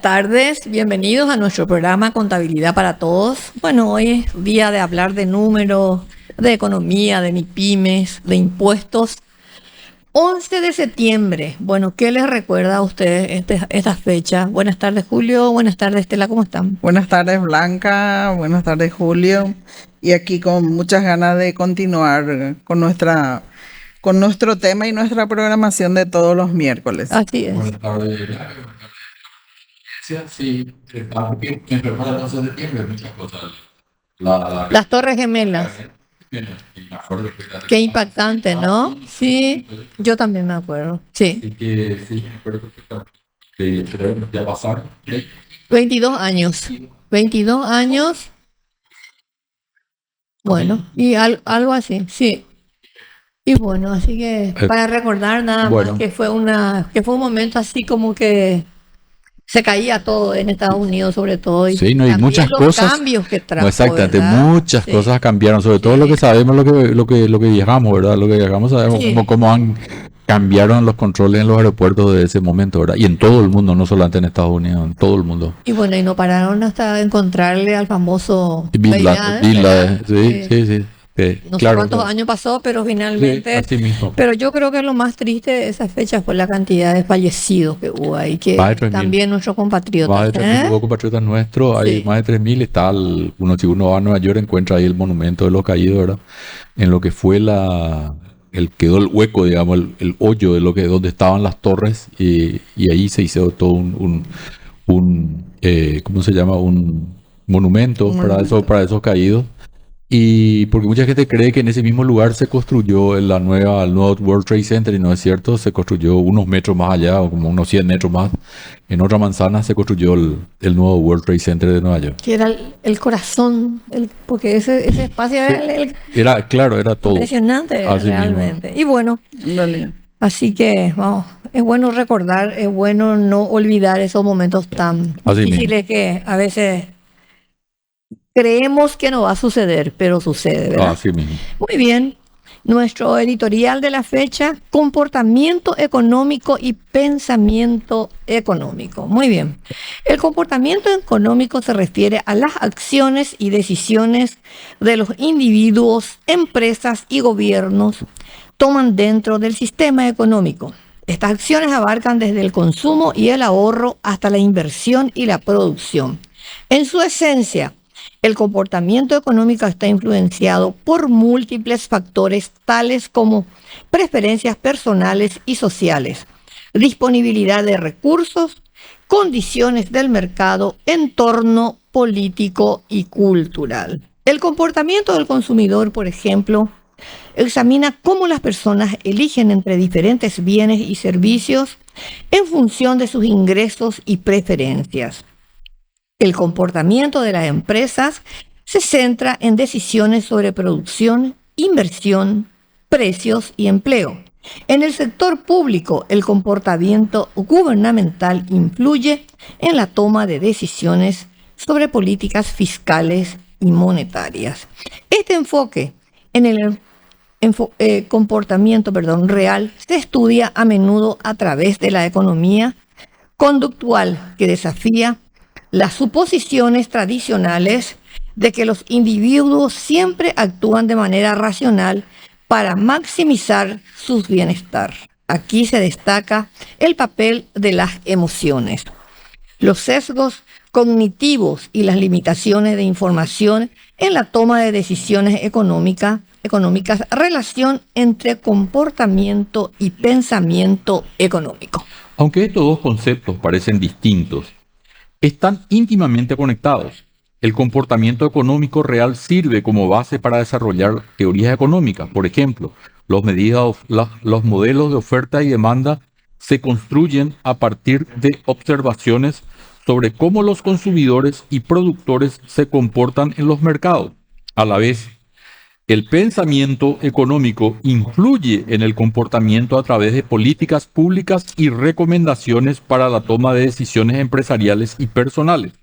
tardes, bienvenidos a nuestro programa Contabilidad para Todos. Bueno, hoy es día de hablar de números, de economía, de MIPYMES, de impuestos. 11 de septiembre, bueno, ¿qué les recuerda a ustedes esta fecha? Buenas tardes, Julio. Buenas tardes, Estela, ¿cómo están? Buenas tardes, Blanca. Buenas tardes, Julio. Y aquí con muchas ganas de continuar con nuestro tema y nuestra programación de todos los miércoles. Así es. Buenas tardes. Sí, porque me prepara el 11 de septiembre muchas cosas. Las Torres Gemelas. Qué impactante, ¿no? Sí, yo también me acuerdo. Sí. Así que sí, me acuerdo que ya pasaron. 22 años. 22 años. Bueno, y algo así, sí. Y bueno, así que para recordar nada más que fue un momento así como que se caía todo en Estados Unidos, sobre todo. Y sí, no, y muchas cosas. Cambios que trajo, exactamente, ¿verdad? muchas cosas cambiaron, sobre todo lo que sabemos, lo que viajamos, ¿verdad? Lo que viajamos sabemos cómo cambiaron los controles en los aeropuertos de ese momento, ¿verdad? Y en todo el mundo, no solamente en Estados Unidos, en todo el mundo. Y bueno, y no pararon hasta encontrarle al famoso Bin Laden. Sí. No sé cuántos años pasó, pero finalmente. Sí, así mismo. Pero yo creo que lo más triste de esa fecha fue la cantidad de fallecidos que hubo ahí, que también nuestros compatriotas. Más de 3.000 hubo compatriotas nuestros, hay más de 3.000. Está si uno va a Nueva York, encuentra ahí el monumento de los caídos, ¿verdad? En lo que fue quedó el hueco, digamos, el hoyo de donde estaban las torres, y ahí se hizo todo ¿cómo se llama? Un monumento para esos caídos. Y porque mucha gente cree que en ese mismo lugar se construyó el nuevo World Trade Center, y no es cierto. Se construyó unos metros más allá, o como unos 100 metros más, en otra manzana se construyó el nuevo World Trade Center de Nueva York. Que era el corazón, porque ese espacio era todo. Impresionante, así realmente. Mismo. Y bueno, así que vamos, es bueno recordar, es bueno no olvidar esos momentos tan difíciles que a veces creemos que no va a suceder, pero sucede, ¿verdad? Así mismo. Muy bien. Nuestro editorial de la fecha: comportamiento económico y pensamiento económico. Muy bien. El comportamiento económico se refiere a las acciones y decisiones de los individuos, empresas y gobiernos toman dentro del sistema económico. Estas acciones abarcan desde el consumo y el ahorro hasta la inversión y la producción. En su esencia, el comportamiento económico está influenciado por múltiples factores tales como preferencias personales y sociales, disponibilidad de recursos, condiciones del mercado, entorno político y cultural. El comportamiento del consumidor, por ejemplo, examina cómo las personas eligen entre diferentes bienes y servicios en función de sus ingresos y preferencias. El comportamiento de las empresas se centra en decisiones sobre producción, inversión, precios y empleo. En el sector público, el comportamiento gubernamental influye en la toma de decisiones sobre políticas fiscales y monetarias. Este enfoque en el comportamiento real se estudia a menudo a través de la economía conductual, que desafía las suposiciones tradicionales de que los individuos siempre actúan de manera racional para maximizar su bienestar. Aquí se destaca el papel de las emociones, los sesgos cognitivos y las limitaciones de información en la toma de decisiones económicas, relación entre comportamiento y pensamiento económico. Aunque estos dos conceptos parecen distintos, están íntimamente conectados. El comportamiento económico real sirve como base para desarrollar teorías económicas. Por ejemplo, los modelos de oferta y demanda se construyen a partir de observaciones sobre cómo los consumidores y productores se comportan en los mercados. A la vez, el pensamiento económico influye en el comportamiento a través de políticas públicas y recomendaciones para la toma de decisiones empresariales y personales.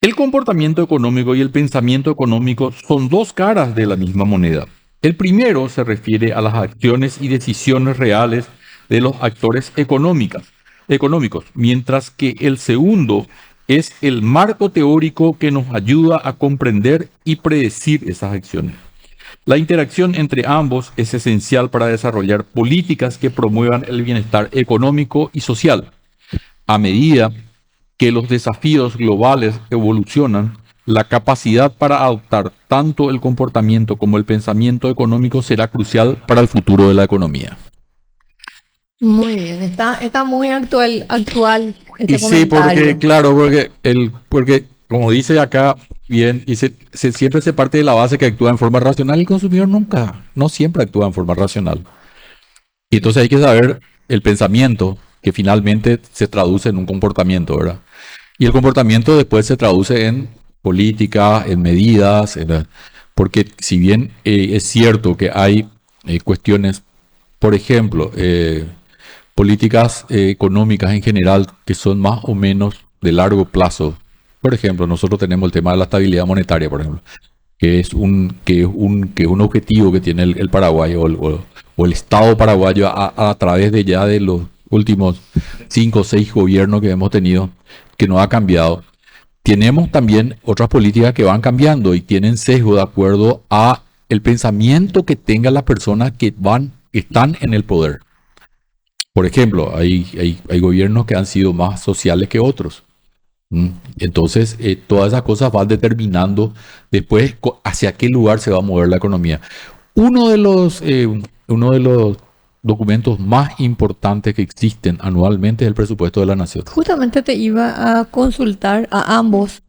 El comportamiento económico y el pensamiento económico son dos caras de la misma moneda. El primero se refiere a las acciones y decisiones reales de los actores económicos, económicos, mientras que el segundo es el marco teórico que nos ayuda a comprender y predecir esas acciones. La interacción entre ambos es esencial para desarrollar políticas que promuevan el bienestar económico y social. A medida que los desafíos globales evolucionan, la capacidad para adoptar tanto el comportamiento como el pensamiento económico será crucial para el futuro de la economía. Muy bien, está muy actual este Y sí, comentario. porque, claro, porque como dice acá, bien, siempre se parte de la base que actúa en forma racional, y el consumidor no siempre actúa en forma racional. Y entonces hay que saber el pensamiento que finalmente se traduce en un comportamiento, ¿verdad? Y el comportamiento después se traduce en política, en medidas, porque si bien es cierto que hay cuestiones, por ejemplo, políticas económicas en general que son más o menos de largo plazo. Por ejemplo, nosotros tenemos el tema de la estabilidad monetaria, por ejemplo, que es un objetivo que tiene el Paraguay o el Estado paraguayo a través de ya de los últimos 5 o 6 gobiernos que hemos tenido, que no ha cambiado. Tenemos también otras políticas que van cambiando y tienen sesgo de acuerdo a el pensamiento que tengan las personas que están en el poder. Por ejemplo, hay gobiernos que han sido más sociales que otros. Entonces, todas esas cosas van determinando después hacia qué lugar se va a mover la economía. Uno de los documentos más importantes que existen anualmente es el presupuesto de la nación. Justamente te iba a consultar a ambos,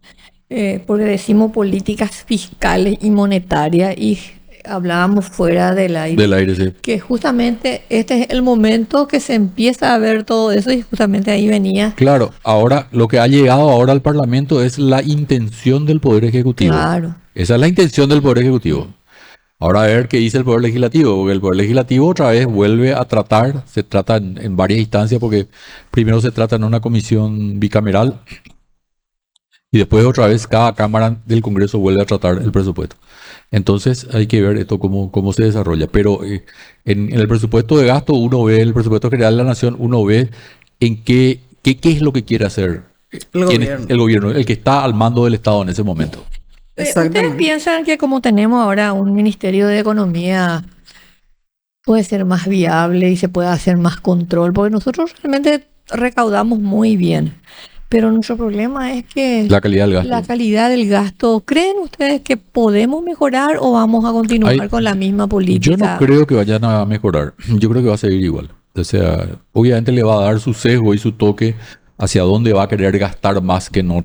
porque decimos políticas fiscales y monetarias y hablábamos fuera del aire. Del aire, sí. Que justamente este es el momento que se empieza a ver todo eso y justamente ahí venía. Claro, ahora lo que ha llegado ahora al Parlamento es la intención del Poder Ejecutivo. Claro. Esa es la intención del Poder Ejecutivo. Ahora a ver qué dice el Poder Legislativo, porque el Poder Legislativo otra vez vuelve a tratar, se trata en varias instancias, porque primero se trata en una comisión bicameral y después otra vez cada Cámara del Congreso vuelve a tratar el presupuesto. Entonces hay que ver esto cómo se desarrolla. Pero en el presupuesto de gasto uno ve, el presupuesto general de la nación, uno ve en qué es lo que quiere hacer el gobierno, el que está al mando del Estado en ese momento. ¿Ustedes piensan que como tenemos ahora un Ministerio de Economía puede ser más viable y se puede hacer más control? Porque nosotros realmente recaudamos muy bien, pero nuestro problema es que La calidad del gasto. la calidad del gasto. ¿Creen ustedes que podemos mejorar o vamos a continuar con la misma política? Yo no creo que vayan a mejorar. Yo creo que va a seguir igual. O sea, obviamente le va a dar su sesgo y su toque hacia dónde va a querer gastar más que no.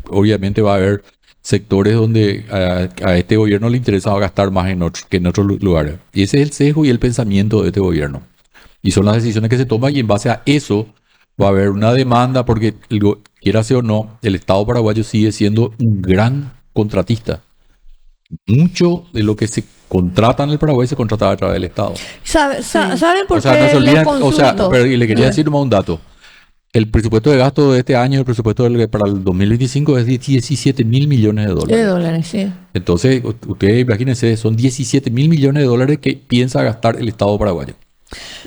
Obviamente va a haber sectores donde a este gobierno le interesaba gastar más que en otros lugares. Y ese es el sesgo y el pensamiento de este gobierno. Y son las decisiones que se toman y en base a eso va a haber una demanda porque, quiera sea o no, el Estado paraguayo sigue siendo un gran contratista. Mucho de lo que se contrata en el Paraguay se contrataba a través del Estado. ¿Saben por O sea, qué no se les olviden, consulto? pero y le quería decir nomás un dato. El presupuesto de gasto de este año, el presupuesto para el 2025 es de 17 mil millones de dólares. De dólares, sí. Entonces, ustedes imagínense, son 17 mil millones de dólares que piensa gastar el Estado paraguayo.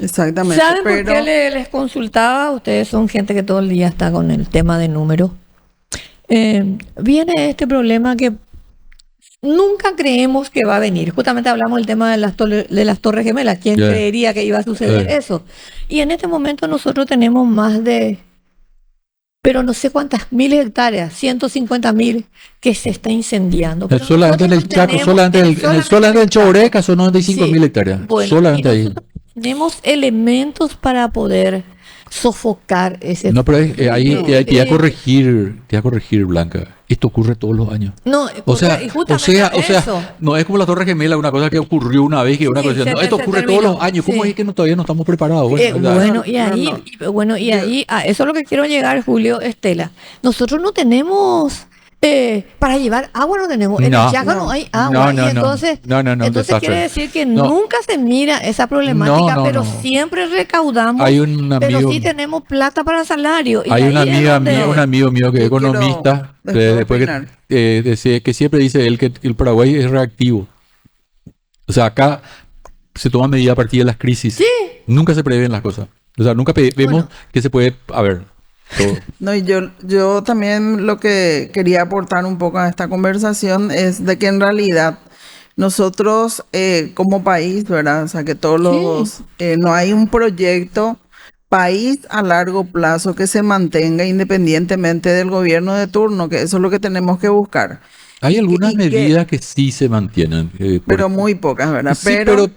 Exactamente. ¿Saben por Pero qué les consultaba? Ustedes son gente que todo el día está con el tema de números. Viene este problema que nunca creemos que va a venir. Justamente hablamos del tema de las Torres Gemelas. ¿Quién Yeah. creería que iba a suceder eso? Y en este momento nosotros tenemos más de, pero no sé cuántas miles de hectáreas, 150.000, que se está incendiando. Pero Solamente en el nosotros Chaco, tenemos- solamente en el Choboreca son 95 Sí. mil hectáreas. Bueno, Solamente y ahí. nosotros tenemos elementos para poder sofocar ese. No, pero ahí No, te voy a corregir, Blanca. Esto ocurre todos los años. No, O sea, y justamente eso. no es como la Torre Gemela, una cosa que ocurrió una vez que una Sí, cosa. se- No, esto se ocurre terminó, todos los años. ¿Cómo sí. es que todavía no estamos preparados? O sea, Bueno, y ahí, no. a eso es lo que quiero llegar, Julio, Estela. Nosotros no tenemos para llevar agua, no tenemos. En No. el Chaco no hay agua. No, y entonces, no, entonces desastre. quiere decir que No. nunca se mira esa problemática, No, pero no. siempre recaudamos. Hay un pero amigo- sí tenemos plata para salario. Y Hay ahí una es amiga donde- mía, un amigo mío que es Yo quiero economista, después después opinar. que siempre dice él que el Paraguay es reactivo. O sea, acá se toman medidas a partir de las crisis. Nunca se prevén las cosas. O sea, nunca vemos que se puede, a ver, todo. No, y yo también lo que quería aportar un poco a esta conversación es de que en realidad nosotros como país, ¿verdad? O sea, que todos los, no hay un proyecto país a largo plazo que se mantenga independientemente del gobierno de turno, que eso es lo que tenemos que buscar. Hay algunas y que- medidas que sí se mantienen. Pero muy pocas, ¿verdad? sí, pero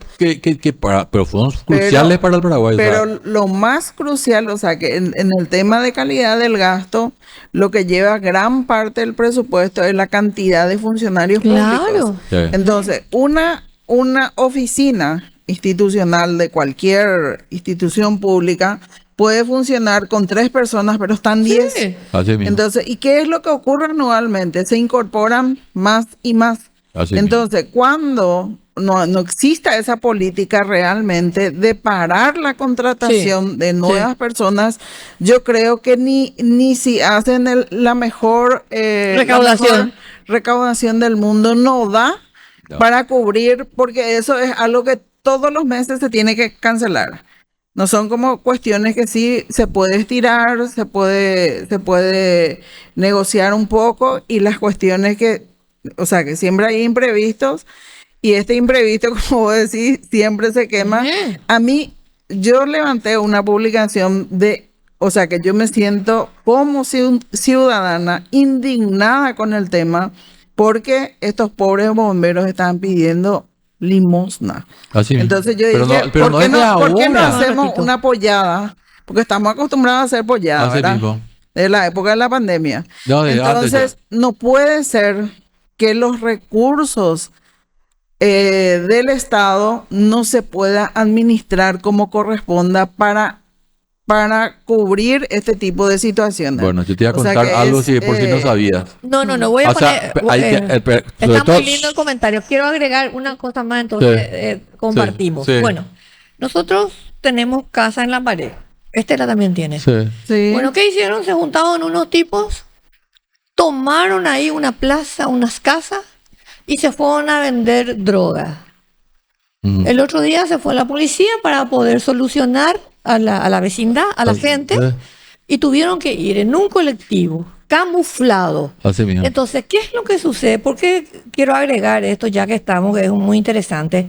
pero fueron cruciales para el Paraguay. O sea, Pero lo más crucial, o sea, que en el tema de calidad del gasto, lo que lleva gran parte del presupuesto es la cantidad de funcionarios Claro. públicos. sí. Entonces, una oficina institucional de cualquier institución pública puede funcionar con 3 personas, pero están 10. Sí. Así mismo. Entonces, ¿y qué es lo que ocurre anualmente? Se incorporan más y más. Así mismo. Entonces, cuando no exista esa política realmente de parar la contratación de nuevas personas, yo creo que ni si hacen la mejor Recaudación. la mejor recaudación del mundo no da No. para cubrir, porque eso es algo que todos los meses se tiene que cancelar. No son como cuestiones que sí se puede estirar, se puede negociar un poco, y las cuestiones que, o sea, que siempre hay imprevistos, y este imprevisto, como vos decís, siempre se quema. A mí, yo levanté una publicación o sea, que yo me siento como ciudadana indignada con el tema, porque estos pobres bomberos estaban pidiendo limosna. Así mismo. Entonces yo Pero dije, no, pero ¿por no qué es de ¿por qué no ahora. hacemos Repito. una pollada? Porque estamos acostumbrados a hacer pollada, Así ¿verdad? mismo. De la época de la pandemia. No, de antes Entonces, no puede ser que los recursos del Estado no se pueda administrar como corresponda para cubrir este tipo de situaciones. Bueno, yo te iba a O sea contar que algo es, si de por si no sabías. No, voy a O sea, poner. hay que, sobre Está todo- muy lindo el comentario. Quiero agregar una cosa más, entonces compartimos. sí. Bueno, nosotros tenemos casa en la pared. Estela también tiene. Sí. Sí. Bueno, ¿qué hicieron? Se juntaron unos tipos, tomaron ahí una plaza, unas casas y se fueron a vender droga. Ujú. El otro día se fue la policía para poder solucionar a la vecindad, a la gente, y tuvieron que ir en un colectivo camuflado. Así mismo. Entonces, ¿qué es lo que sucede? Porque quiero agregar esto ya que estamos, que es muy interesante.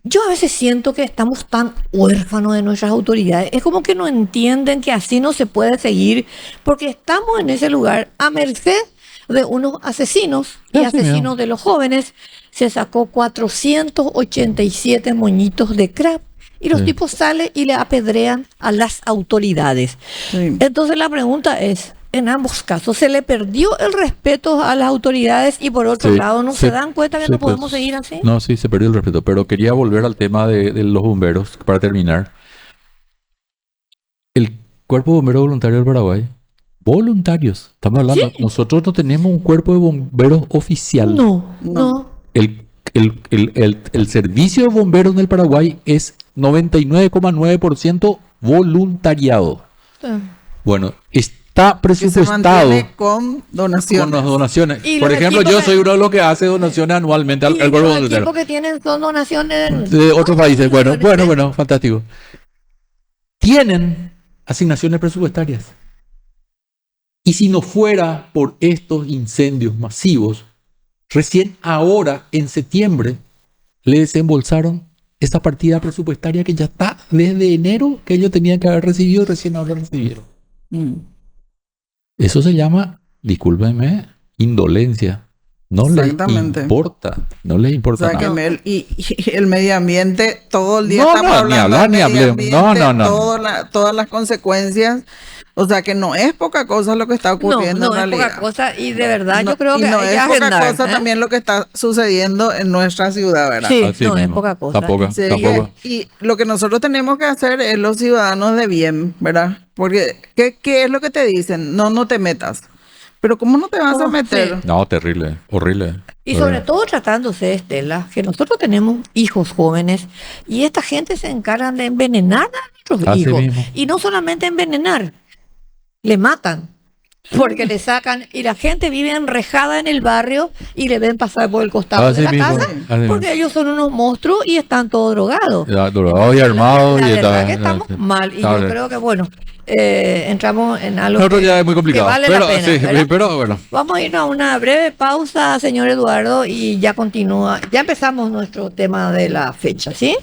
Yo a veces siento que estamos tan huérfanos de nuestras autoridades. Es como que no entienden que así no se puede seguir, porque estamos en ese lugar a merced de unos asesinos y Así asesinos mismo. de los jóvenes. Se sacó 487 moñitos de crack y los Sí. tipos salen y le apedrean a las autoridades. Sí. Entonces la pregunta es, en ambos casos, ¿se le perdió el respeto a las autoridades y por otro Sí, lado no sí, se dan cuenta que sí, no pues, podemos seguir así? No, sí, se perdió el respeto, pero quería volver al tema de los bomberos para terminar. El Cuerpo de Bomberos Voluntarios del Paraguay, voluntarios, estamos hablando, nosotros no tenemos un cuerpo de bomberos oficial. No. El servicio de bomberos en el Paraguay es 99,9% voluntariado. Bueno, está Que se presupuestado mantiene con donaciones. con las donaciones. Y Por los ejemplo, equipos yo de- soy uno de los que hace donaciones anualmente al Y cuerpo los voluntario equipos que tienen son donaciones de otros países. Bueno, fantástico. Tienen asignaciones presupuestarias. Y si no fuera por estos incendios masivos, recién ahora, en septiembre, le desembolsaron esa partida presupuestaria que ya está desde enero, que ellos tenían que haber recibido y recién ahora recibieron. Mm. Eso se llama, discúlpenme, indolencia. No les Exactamente. importa. No les O importa sea, que nada. y el medio ambiente, todo el día No, estamos no, ni hablando hablar, del ni medio hablemos. No, ambiente, no. todas las consecuencias. O sea, que no es poca cosa lo que está ocurriendo no en es realidad. poca cosa y de verdad No- yo creo y que no hay que es poca agendar, cosa ¿eh? también lo que está sucediendo en nuestra ciudad, ¿verdad? Sí, Así no es mismo. poca cosa. Tampoco. Sí, Tampoco. y lo que nosotros tenemos que hacer es los ciudadanos de bien, ¿verdad? Porque, ¿qué es lo que te dicen? No te metas. Pero ¿cómo no te vas a Oh, meter? No, terrible, horrible. Y sobre todo tratándose de Estela, que nosotros tenemos hijos jóvenes y esta gente se encargan de envenenar a nuestros Así hijos. mismo. Y no solamente envenenar, le matan. porque le sacan, y la gente vive enrejada en el barrio y le ven pasar por el costado de la casa, porque ellos son unos monstruos y están todos drogados. Ya, drogado y armado. La y verdad está, que estamos mal, y está yo creo que, bueno, entramos en algo Nosotros ya es muy complicado. vale Pero, la pena, sí, ¿verdad? pero bueno. Vamos a irnos a una breve pausa, señor Eduardo, y ya continúa, ya empezamos nuestro tema de la fecha, ¿sí?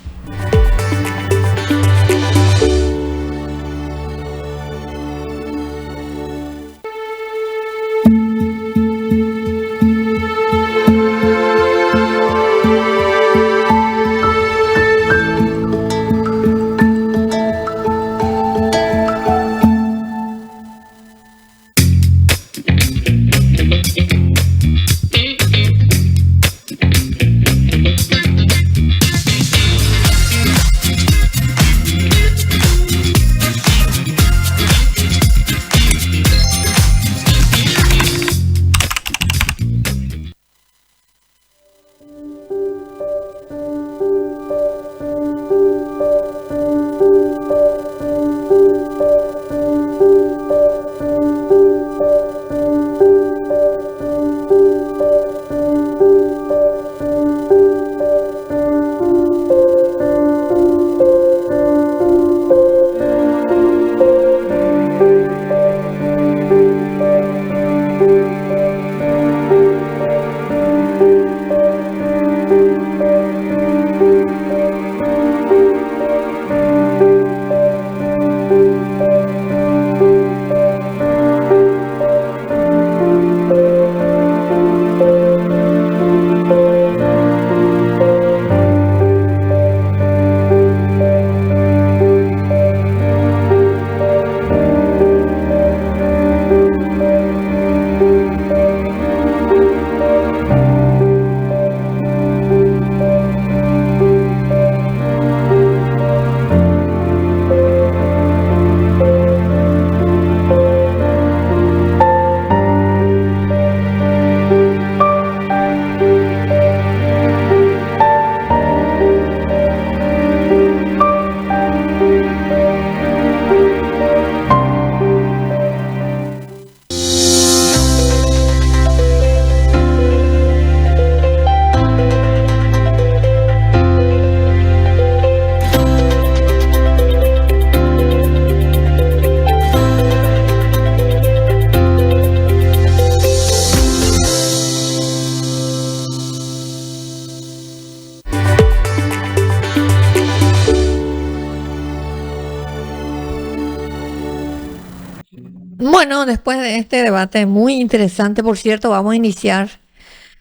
Bueno, después de este debate muy interesante, por cierto, vamos a iniciar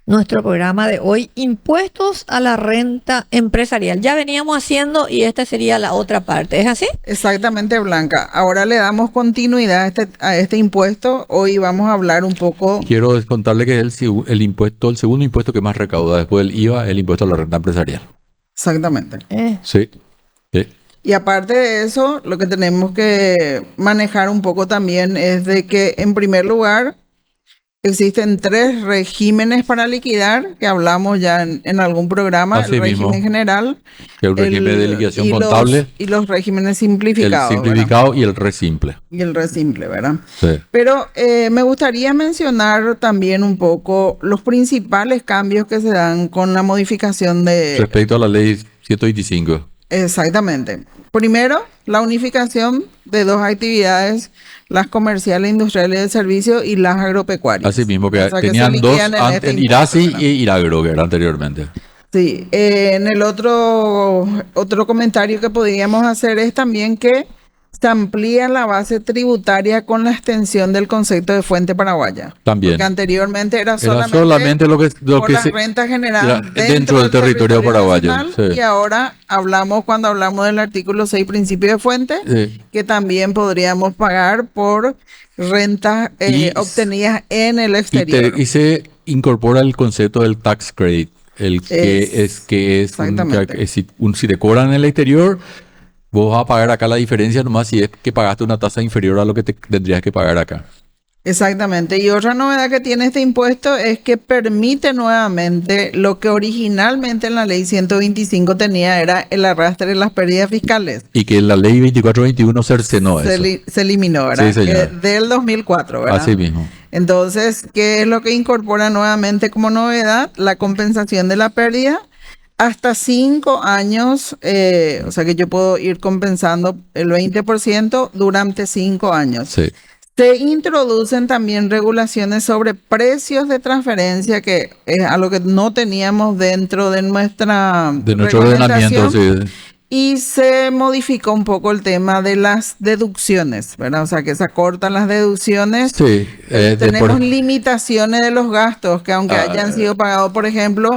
nuestro programa de hoy, impuestos a la renta empresarial. Ya veníamos haciendo y esta sería la otra parte, ¿es así? Exactamente, Blanca. Ahora le damos continuidad a este impuesto. Hoy vamos a hablar un poco. Quiero contarle que es el impuesto, el segundo impuesto que más recauda después del IVA, el impuesto a la renta empresarial. Exactamente. Sí. Sí. Y aparte de eso, lo que tenemos que manejar un poco también es de que, en primer lugar, existen 3 regímenes para liquidar, que hablamos ya en algún programa: Así el régimen mismo. general, Que es un régimen de liquidación y contable, y los regímenes el simplificados, simplificado y el re simple. ¿verdad? Y el re simple, ¿verdad? Sí. Pero me gustaría mencionar también un poco los principales cambios que se dan con la modificación de... Respecto a la ley 125. Exactamente. Primero, la unificación de 2 actividades: las comerciales, industriales de servicio y las agropecuarias. Así mismo, que O sea, tenían se 2 liquidan en este en impuesto, Irasi ¿verdad? y Iragro, que era anteriormente. Sí, en el otro comentario que podríamos hacer es también que se amplía la base tributaria con la extensión del concepto de fuente paraguaya. También. Porque anteriormente era Era solamente lo por que la se... renta generada era dentro del territorio paraguayo, nacional, sí. Y ahora cuando hablamos del artículo 6, principio de fuente, que también podríamos pagar por rentas obtenidas en el exterior. Y se incorpora el concepto del tax credit, Exactamente. Si te cobran en el exterior, vos vas a pagar acá la diferencia nomás si es que pagaste una tasa inferior a lo que te tendrías que pagar acá. Exactamente. Y otra novedad que tiene este impuesto es que permite nuevamente lo que originalmente en la ley 125 tenía, era el arrastre de las pérdidas fiscales. Y que la ley 2421 cercenó eso. Se eliminó, ¿verdad? Sí, señor. Del 2004, ¿verdad? Así mismo. Entonces, ¿qué es lo que incorpora nuevamente como novedad? La compensación de la pérdida hasta 5 años, o sea que yo puedo ir compensando el 20% durante 5 años. Sí. Se introducen también regulaciones sobre precios de transferencia, que es algo que no teníamos dentro de nuestro ordenamiento, sí. Y se modificó un poco el tema de las deducciones, ¿verdad? O sea, que se acortan las deducciones. Sí. Tenemos limitaciones de los gastos que aunque hayan sido pagados, por ejemplo,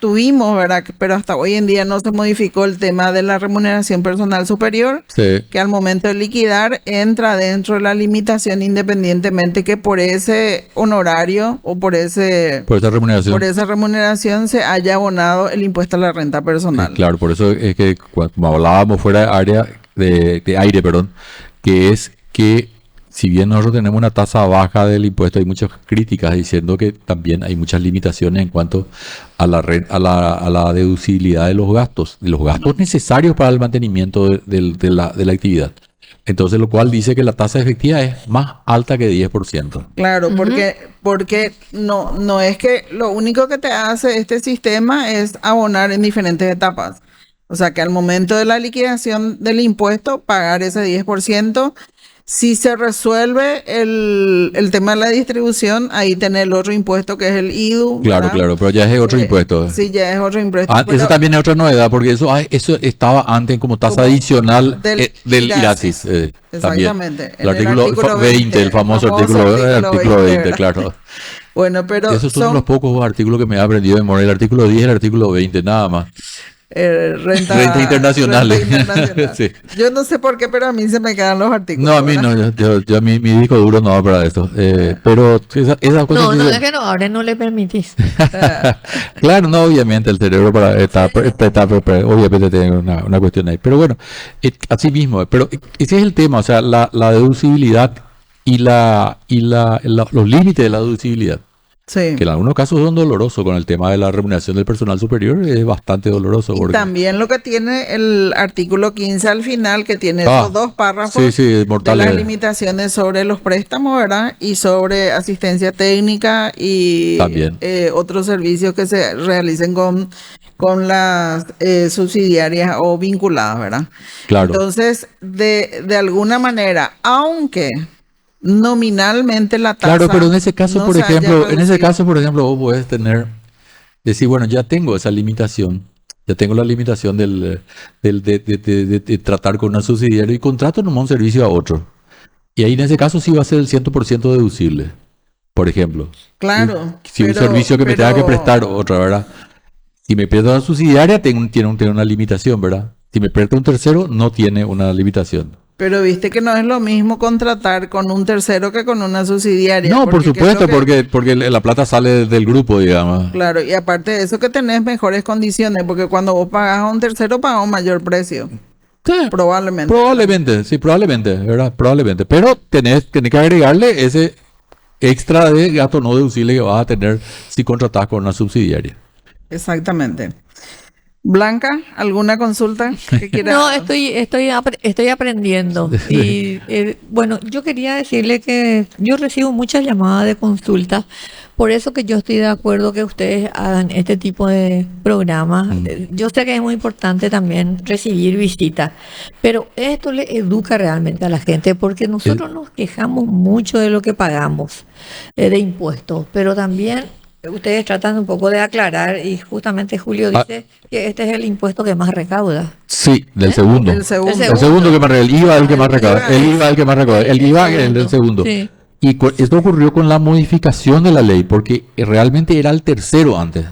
tuvimos, ¿verdad? Pero hasta hoy en día no se modificó el tema de la remuneración personal superior, Sí. que al momento de liquidar entra dentro de la limitación independientemente que por ese honorario o por esa remuneración se haya abonado el impuesto a la renta personal. Sí, claro, por eso es que como hablábamos fuera de área de aire, perdón, que es que si bien nosotros tenemos una tasa baja del impuesto, hay muchas críticas diciendo que también hay muchas limitaciones en cuanto a la deducibilidad de los gastos necesarios para el mantenimiento de la actividad. Entonces, lo cual dice que la tasa efectiva es más alta que 10%. Claro, porque no es que lo único que te hace este sistema es abonar en diferentes etapas. O sea, que al momento de la liquidación del impuesto, pagar ese 10%. Si se resuelve el tema de la distribución, ahí tenés el otro impuesto que es el IDU. Claro, ¿verdad? claro, pero ya es otro impuesto. Sí, ya es otro impuesto. Eso también es otra novedad, porque eso estaba antes como tasa Como adicional del del IRASIS. también. Exactamente. El artículo 20, el famoso artículo 20, claro. Bueno, pero Esos son los pocos artículos que me he aprendido de memoria. El artículo 10 y el artículo 20, nada más. Renta internacional. Sí. Yo no sé por qué, pero a mí se me quedan los artículos. No, a mí no, yo mi disco duro no va para esto. Pero esa cosa. No, es que no, ahora no le permitís. Claro, no, obviamente el cerebro obviamente tiene una cuestión ahí. Pero bueno, así mismo, pero ese es el tema, o sea, la deducibilidad y los límites de la deducibilidad. Sí. Que en algunos casos son dolorosos con el tema de la remuneración del personal superior, es bastante doloroso. Y también lo que tiene el artículo 15 al final, que tiene esos dos párrafos de las limitaciones sobre los préstamos, ¿verdad? Y sobre asistencia técnica y otros servicios que se realicen con las subsidiarias o vinculadas, ¿verdad? Claro. Entonces, de alguna manera, aunque nominalmente la tasa. Claro, pero en ese caso, por ejemplo, vos podés decir, bueno, ya tengo esa limitación, ya tengo la limitación de tratar con una subsidiaria y contrato nomás un servicio a otro. Y ahí en ese caso sí va a ser el 100% deducible, por ejemplo. Claro. Si un servicio que me tenga que prestar otra, ¿verdad? Si me presto a una subsidiaria, tiene una limitación, ¿verdad? Si me presto a un tercero, no tiene una limitación. Pero viste que no es lo mismo contratar con un tercero que con una subsidiaria. No, por supuesto, porque la plata sale del grupo, digamos. Claro, y aparte de eso que tenés mejores condiciones, porque cuando vos pagás a un tercero, pagás un mayor precio. Sí, probablemente, ¿verdad? Probablemente. Pero tenés que agregarle ese extra de gasto no deducible que vas a tener si contratás con una subsidiaria. Exactamente. Blanca, ¿alguna consulta que quieras? No, estoy aprendiendo. Y bueno, yo quería decirle que yo recibo muchas llamadas de consulta, por eso que yo estoy de acuerdo que ustedes hagan este tipo de programas. Yo sé que es muy importante también recibir visitas, pero esto le educa realmente a la gente, porque nosotros nos quejamos mucho de lo que pagamos de impuestos, pero también ustedes tratan un poco de aclarar, y justamente Julio dice que este es el impuesto que más recauda. Sí, del segundo. El segundo que más recauda. El IVA es el que más recauda. El IVA es el del segundo. Sí. Y esto ocurrió con la modificación de la ley, porque realmente era el tercero antes.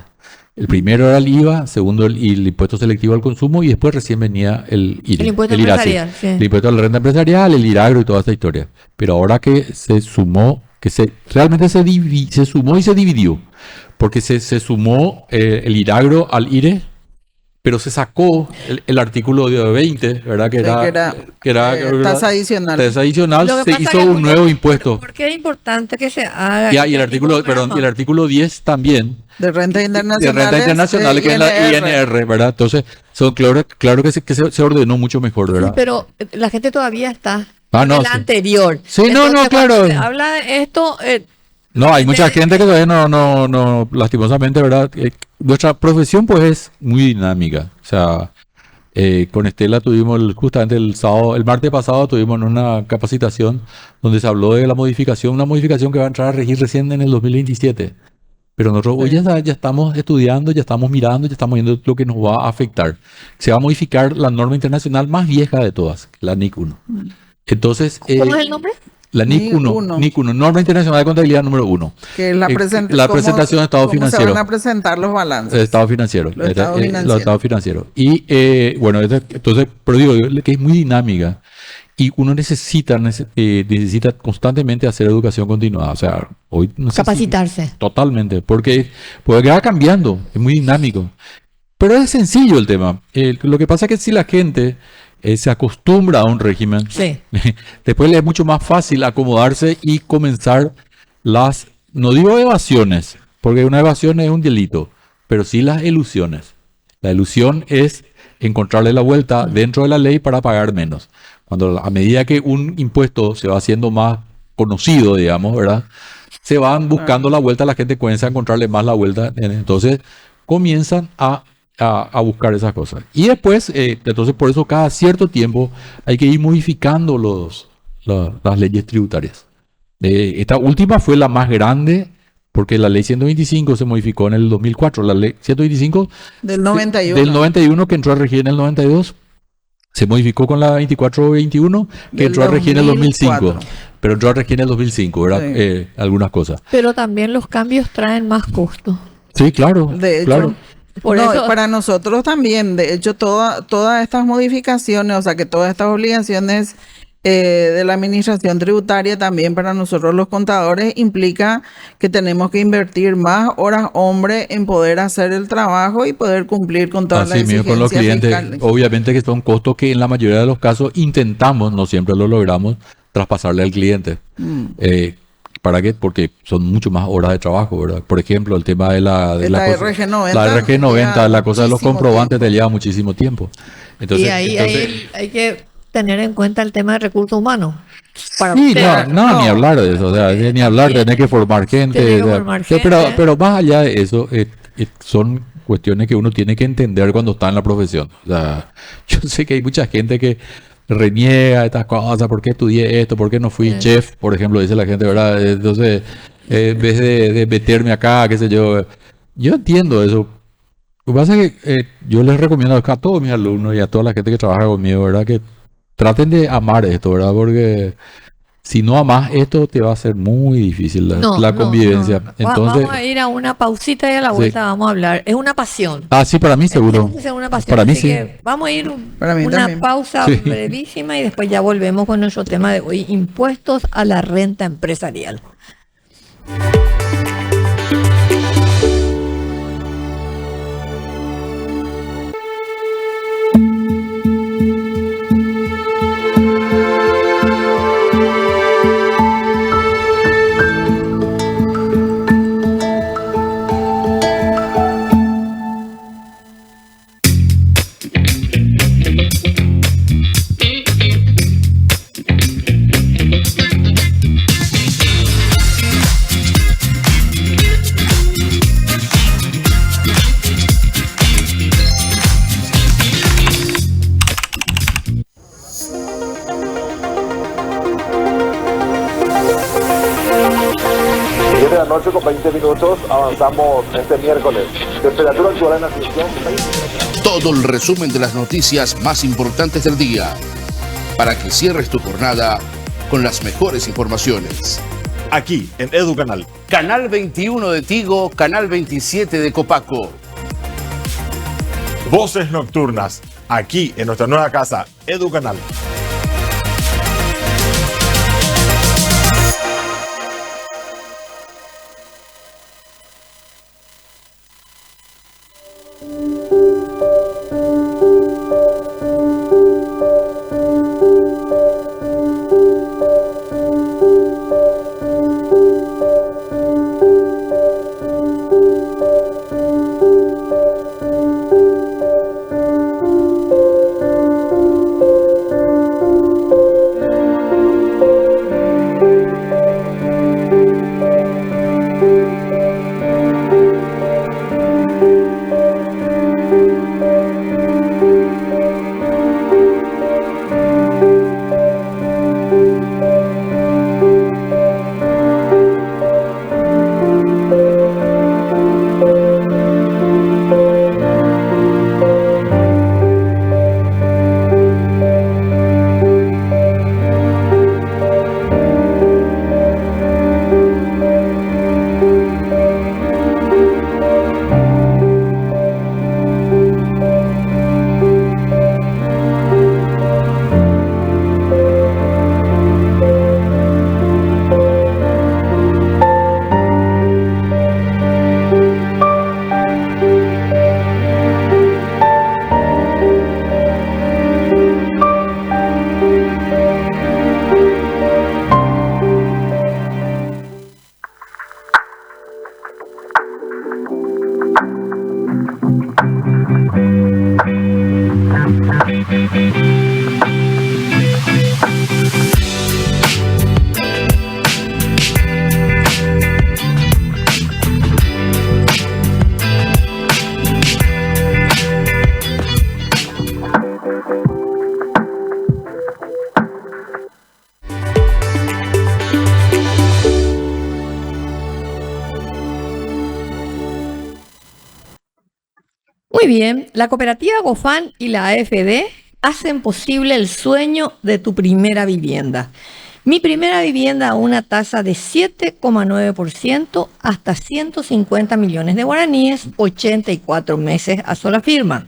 El primero era el IVA, segundo el impuesto selectivo al consumo, y después recién venía el IRE. El impuesto empresarial. Sí. El impuesto a la renta empresarial, el IRAGRO y toda esta historia. Pero ahora que se sumó, realmente se sumó y se dividió, porque se sumó el IRAGRO al IRE, pero se sacó el artículo de 20, ¿verdad? Que era tasa adicional. Tasa adicional, Lo que se pasa hizo que un nuevo impuesto. ¿Por qué es importante que se haga? Y el artículo, perdón, y el artículo 10 también. De renta De internacional. renta internacional, que es la INR, ¿verdad? Entonces, claro que se ordenó mucho mejor, Sí, ¿verdad? pero la gente todavía está Ah, no, en la sí. anterior. Sí, no, Entonces, claro. cuando se habla de esto, No, hay mucha gente que todavía no, lastimosamente, ¿verdad? Nuestra profesión, pues, es muy dinámica. O sea, con Estela tuvimos justamente el martes pasado tuvimos una capacitación donde se habló de una modificación que va a entrar a regir recién en el 2027. Pero nosotros hoy ya estamos estudiando, ya estamos mirando, ya estamos viendo lo que nos va a afectar. Se va a modificar la norma internacional más vieja de todas, la NIC 1. Entonces, ¿cómo es el nombre? la NIC 1, NIC 1, Norma Internacional de Contabilidad número 1. Que es la presentación de estado financiero. ¿Cómo se van a presentar los balances? Estado financiero. Los estados financieros. Y bueno, entonces, pero digo que es muy dinámica. Y uno necesita constantemente hacer educación continuada. O sea, hoy Capacitarse. Totalmente, porque va cambiando, es muy dinámico. Pero es sencillo el tema. Lo que pasa es que si la gente se acostumbra a un régimen, Sí. después le es mucho más fácil acomodarse y comenzar no digo evasiones, porque una evasión es un delito, pero sí las elusiones. La elusión es encontrarle la vuelta dentro de la ley para pagar menos. A medida que un impuesto se va haciendo más conocido, digamos, ¿verdad? Se van buscando la vuelta, la gente comienza a encontrarle más la vuelta, entonces comienzan a buscar esas cosas. Y después, entonces por eso cada cierto tiempo hay que ir modificando las leyes tributarias. Esta última fue la más grande porque la ley 125 se modificó en el 2004. La ley 125 del 91. Del 91 que entró a regir en el 92. Se modificó con la 2421 que entró a regir en el 2005. Pero entró a regir en el 2005, ¿verdad? Sí. Algunas cosas. Pero también los cambios traen más costos. Sí, claro. De hecho, claro. Por eso, para nosotros también, de hecho, todas estas modificaciones, o sea, que todas estas obligaciones de la administración tributaria también para nosotros los contadores implica que tenemos que invertir más horas hombre en poder hacer el trabajo y poder cumplir con todas las exigencias con los clientes. fiscales. Obviamente que son costos que en la mayoría de los casos intentamos, no siempre lo logramos, traspasarle al cliente. ¿Para qué? Porque son mucho más horas de trabajo, ¿verdad? Por ejemplo, el tema de la RG90. La RG90, la cosa de los comprobantes te lleva muchísimo tiempo. Entonces, y ahí hay que tener en cuenta el tema de recursos humanos. Sí, ni hablar de eso, o sea, ni hablar, tener que formar gente. Pero más allá de eso, son cuestiones que uno tiene que entender cuando está en la profesión. O sea, yo sé que hay mucha gente que reniega de estas cosas, ¿por qué estudié esto? ¿Por qué no fui chef? Por ejemplo, dice la gente, ¿verdad? Entonces, en vez de meterme acá, qué sé yo entiendo eso. Lo que pasa es que yo les recomiendo a todos mis alumnos y a toda la gente que trabaja conmigo, ¿verdad? Que traten de amar esto, ¿verdad? Porque si no amas esto, te va a ser muy difícil la convivencia. No. Entonces, vamos a ir a una pausita y a la vuelta vamos a hablar. Es una pasión. Sí, para mí seguro. Es una pasión. Para mí Así sí. que vamos a ir Para mí una también. pausa brevísima y después ya volvemos con nuestro tema de hoy, impuestos a la renta empresarial. Noche con 20 minutos, avanzamos este miércoles. Temperatura actual en Asunción, 20 grados. Todo el resumen de las noticias más importantes del día, para que cierres tu jornada con las mejores informaciones. Aquí en EduCanal. Canal 21 de Tigo, Canal 27 de Copaco. Voces nocturnas, aquí en nuestra nueva casa, EduCanal. Muy bien, la cooperativa GoFan y la AFD hacen posible el sueño de tu primera vivienda. Mi primera vivienda a una tasa de 7,9% hasta 150 millones de guaraníes, 84 meses a sola firma.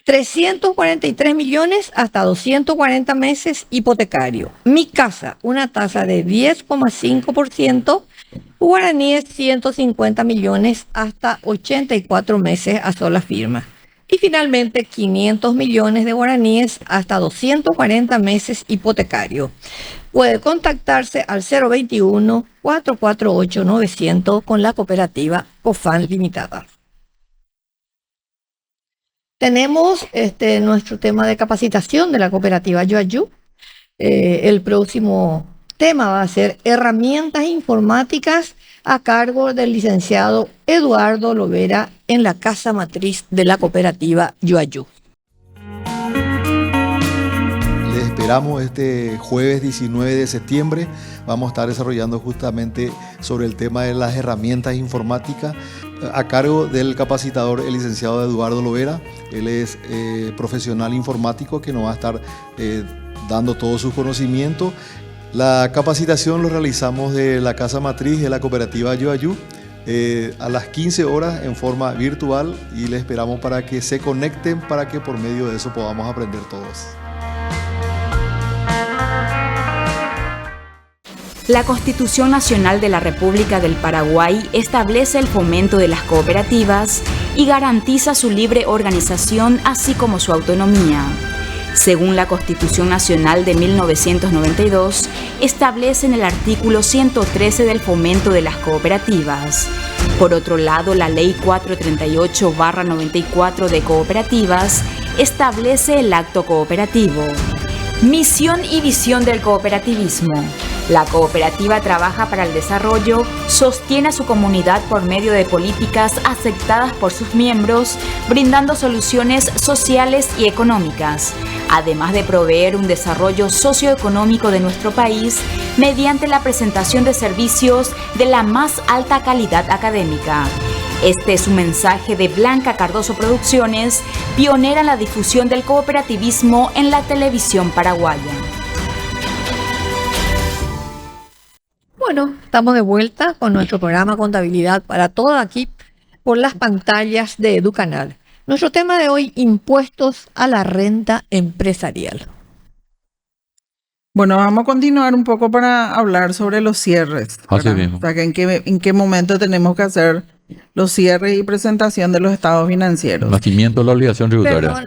343 millones hasta 240 meses hipotecario. Mi casa, una tasa de 10,5%, guaraníes 150 millones hasta 84 meses a sola firma. Y finalmente 500 millones de guaraníes hasta 240 meses hipotecario. Puede contactarse al 021-448-900 con la cooperativa GoFan Limitada. Tenemos nuestro tema de capacitación de la cooperativa Yuayú. El próximo tema va a ser herramientas informáticas a cargo del licenciado Eduardo Lovera en la casa matriz de la cooperativa Yuayú. Les esperamos este jueves 19 de septiembre. Vamos a estar desarrollando justamente sobre el tema de las herramientas informáticas a cargo del capacitador, el licenciado Eduardo Lovera. Él es profesional informático que nos va a estar dando todos sus conocimientos. La capacitación lo realizamos de la casa matriz de la cooperativa Yuayú a las 15 horas en forma virtual y les esperamos para que se conecten para que por medio de eso podamos aprender todos. La Constitución Nacional de la República del Paraguay establece el fomento de las cooperativas y garantiza su libre organización así como su autonomía. Según la Constitución Nacional de 1992, establece en el artículo 113 del fomento de las cooperativas. Por otro lado, la Ley 438/94 de cooperativas establece el acto cooperativo. Misión y visión del cooperativismo. La cooperativa trabaja para el desarrollo, sostiene a su comunidad por medio de políticas aceptadas por sus miembros, brindando soluciones sociales y económicas, además de proveer un desarrollo socioeconómico de nuestro país mediante la presentación de servicios de la más alta calidad académica. Este es un mensaje de Blanca Cardoso Producciones, pionera en la difusión del cooperativismo en la televisión paraguaya. Bueno, estamos de vuelta con nuestro programa Contabilidad para todo aquí por las pantallas de Educanal. Nuestro tema de hoy, impuestos a la renta empresarial. Bueno, vamos a continuar un poco para hablar sobre los cierres. Así ¿verdad? mismo. O sea, que en qué momento tenemos que hacer los cierres y presentación de los estados financieros. Nacimiento de la obligación tributaria.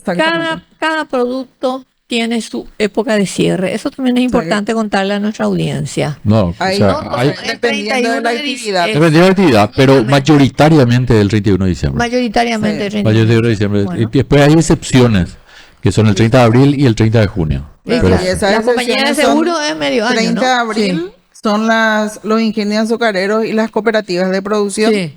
Perdón, cada producto tiene su época de cierre. Eso también es importante contarle a nuestra audiencia. No, Ahí, o sea, hay, dependiendo de la actividad. dependiendo de la actividad, pero mayoritariamente el 31 de diciembre. Mayoritariamente. Sí. el Mayoritariamente de diciembre. Bueno. Y después hay excepciones, que son el 30 de abril y el 30 de junio. Claro, Pero- y esas La compañía de excepciones son seguro es medio año, 30 ¿no? de abril son los ingenios azucareros y las cooperativas de producción. Sí.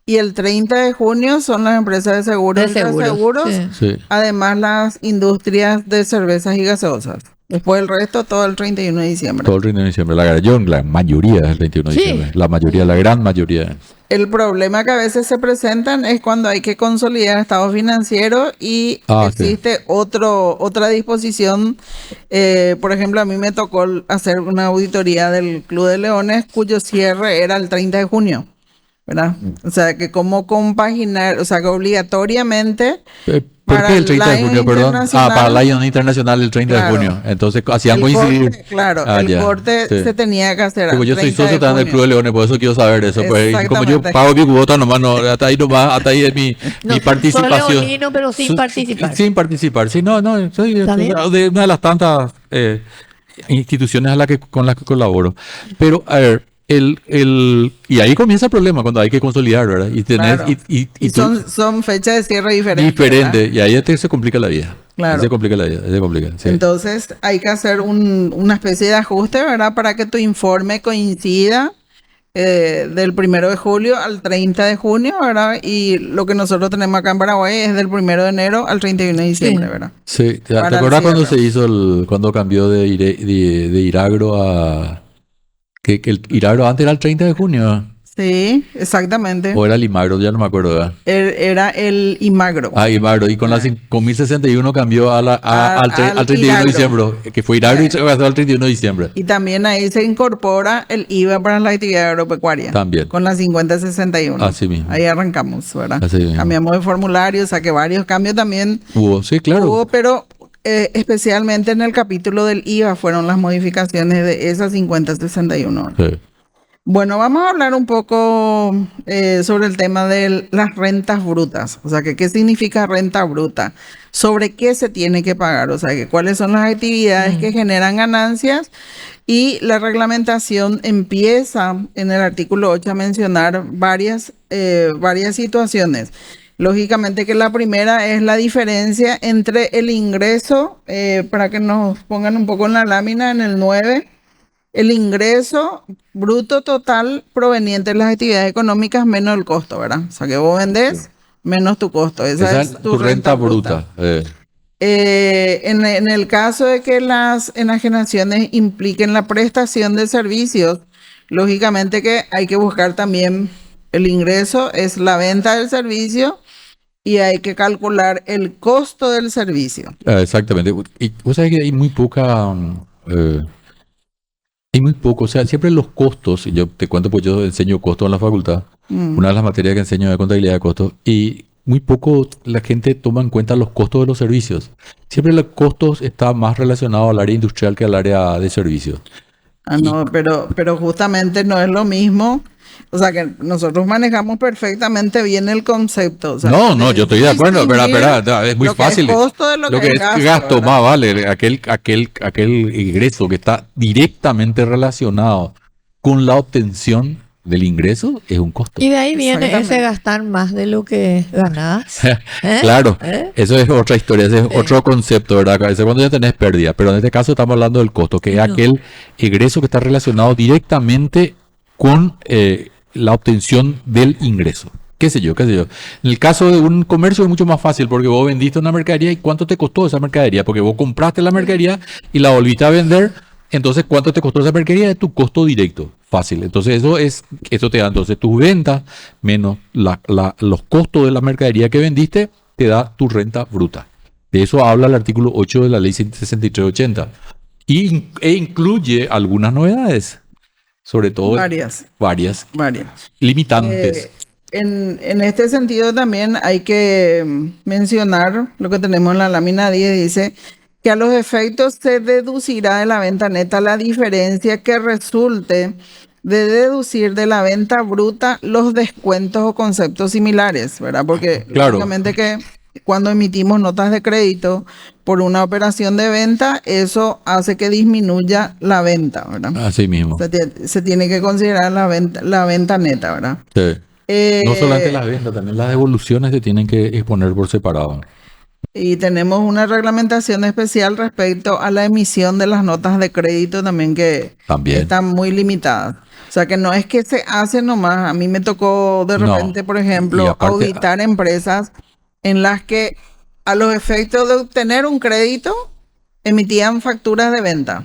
Y el 30 de junio son las empresas de seguros y reaseguros. sí. Sí. Además, las industrias de cervezas y gaseosas. Después el resto, todo el 31 de diciembre. Todo el 31 de diciembre. La mayoría es el 31 de Sí. diciembre. La mayoría, la gran mayoría. El problema que a veces se presentan es cuando hay que consolidar estados financieros y existe otra disposición. Por ejemplo, a mí me tocó hacer una auditoría del Club de Leones cuyo cierre era el 30 de junio. ¿Verdad? O sea, que cómo compaginar, o sea, que obligatoriamente ¿Por para qué el 30 de el junio, año perdón? internacional- Para el año internacional el 30 Claro. de junio. Entonces hacían el coincidir. corte, claro, Ah, el ya, corte sí. se tenía que hacer. Digo, al yo soy 30 de socio también del junio. Club de Leones, por eso quiero saber eso. Pues, y como yo Exactamente. pago mi cuota nomás, no, hasta ahí nomás, hasta ahí es mi participación. Soy leonino, pero sin participar. Sin participar. Sí, no, soy ¿Está bien? de una de las tantas instituciones con las que colaboro. Pero, a ver, y ahí comienza el problema cuando hay que consolidar, ¿verdad? Y tener, Claro. y Y son fechas de cierre diferentes. diferente. ¿verdad? Y ahí se complica la vida. Claro. Se complica la vida, se complica. Sí. Entonces hay que hacer una especie de ajuste, ¿verdad? Para que tu informe coincida del 1 de julio al 30 de junio, ¿verdad? Y lo que nosotros tenemos acá en Paraguay es del 1 de enero al 31 de diciembre, Sí. ¿verdad? Sí, ¿te Para el acuerdas cuando cierre. se hizo cuando cambió de Iragro a... que el Iragro antes era el 30 de junio, Sí, exactamente. o era el Imagro, ya no me acuerdo, ¿verdad? Era el Imagro. Ah, Imagro, y con la 5061 cambió al 31 de Iragro. diciembre, que fue Iragro y se pasó al 31 de diciembre. Y también ahí se incorpora el IVA para la actividad agropecuaria. También. Con la 5061. Así mismo. Ahí arrancamos, ¿verdad? Así mismo. Cambiamos de formulario, o sea que varios cambios también Sí, claro. hubo, pero especialmente en el capítulo del IVA fueron las modificaciones de esa 5061. Sí. Bueno, vamos a hablar un poco sobre el tema de las rentas brutas. O sea, que qué significa renta bruta, sobre qué se tiene que pagar, o sea, que cuáles son las actividades que generan ganancias. Y la reglamentación empieza en el artículo 8 a mencionar varias situaciones. Lógicamente que la primera es la diferencia entre el ingreso, para que nos pongan un poco en la lámina, en el 9, el ingreso bruto total proveniente de las actividades económicas menos el costo, ¿verdad? O sea, que vos vendés menos tu costo. Esa es tu renta bruta. En el caso de que las enajenaciones impliquen la prestación de servicios, lógicamente que hay que buscar también el ingreso, es la venta del servicio, y hay que calcular el costo del servicio. Exactamente. Y vos sabés que hay muy poca... hay muy poco, o sea, siempre los costos, y yo te cuento, pues yo enseño costos en la facultad, una de las materias que enseño es contabilidad de costos, y muy poco la gente toma en cuenta los costos de los servicios. Siempre los costos están más relacionados al área industrial que al área de servicios. No, pero justamente no es lo mismo. O sea, que nosotros manejamos perfectamente bien el concepto. O sea, No, yo estoy de acuerdo, pero es muy lo que es fácil. costo de lo que es gasto, ¿verdad? más vale, aquel ingreso que está directamente relacionado con la obtención del ingreso es un costo. Y de ahí viene Exactamente. ese gastar más de lo que ganás. Claro, ¿Eh? eso es otra historia, ese es otro concepto, ¿verdad? Eso es cuando ya tenés pérdida, pero en este caso estamos hablando del costo, que es aquel ingreso que está relacionado directamente con la obtención del ingreso. Qué sé yo. En el caso de un comercio es mucho más fácil porque vos vendiste una mercadería y cuánto te costó esa mercadería, porque vos compraste la mercadería y la volviste a vender, entonces cuánto te costó esa mercadería es tu costo directo. Fácil. Entonces eso te da entonces tus ventas menos los costos de la mercadería que vendiste, te da tu renta bruta. De eso habla el artículo 8 de la ley 6380 e incluye algunas novedades, sobre todo varias limitantes. En este sentido también hay que mencionar lo que tenemos en la lámina 10, dice que a los efectos se deducirá de la venta neta la diferencia que resulte de deducir de la venta bruta los descuentos o conceptos similares, ¿verdad? Porque Claro. lógicamente que cuando emitimos notas de crédito por una operación de venta, eso hace que disminuya la venta, ¿verdad? Así mismo. Se tiene que considerar la venta neta, ¿verdad? Sí. No solamente las ventas, también las devoluciones se tienen que exponer por separado. Y tenemos una reglamentación especial respecto a la emisión de las notas de crédito también que También. están muy limitadas. O sea que no es que se hace nomás. A mí me tocó de No. repente, por Y ejemplo, aparte- auditar empresas en las que a los efectos de obtener un crédito emitían facturas de venta.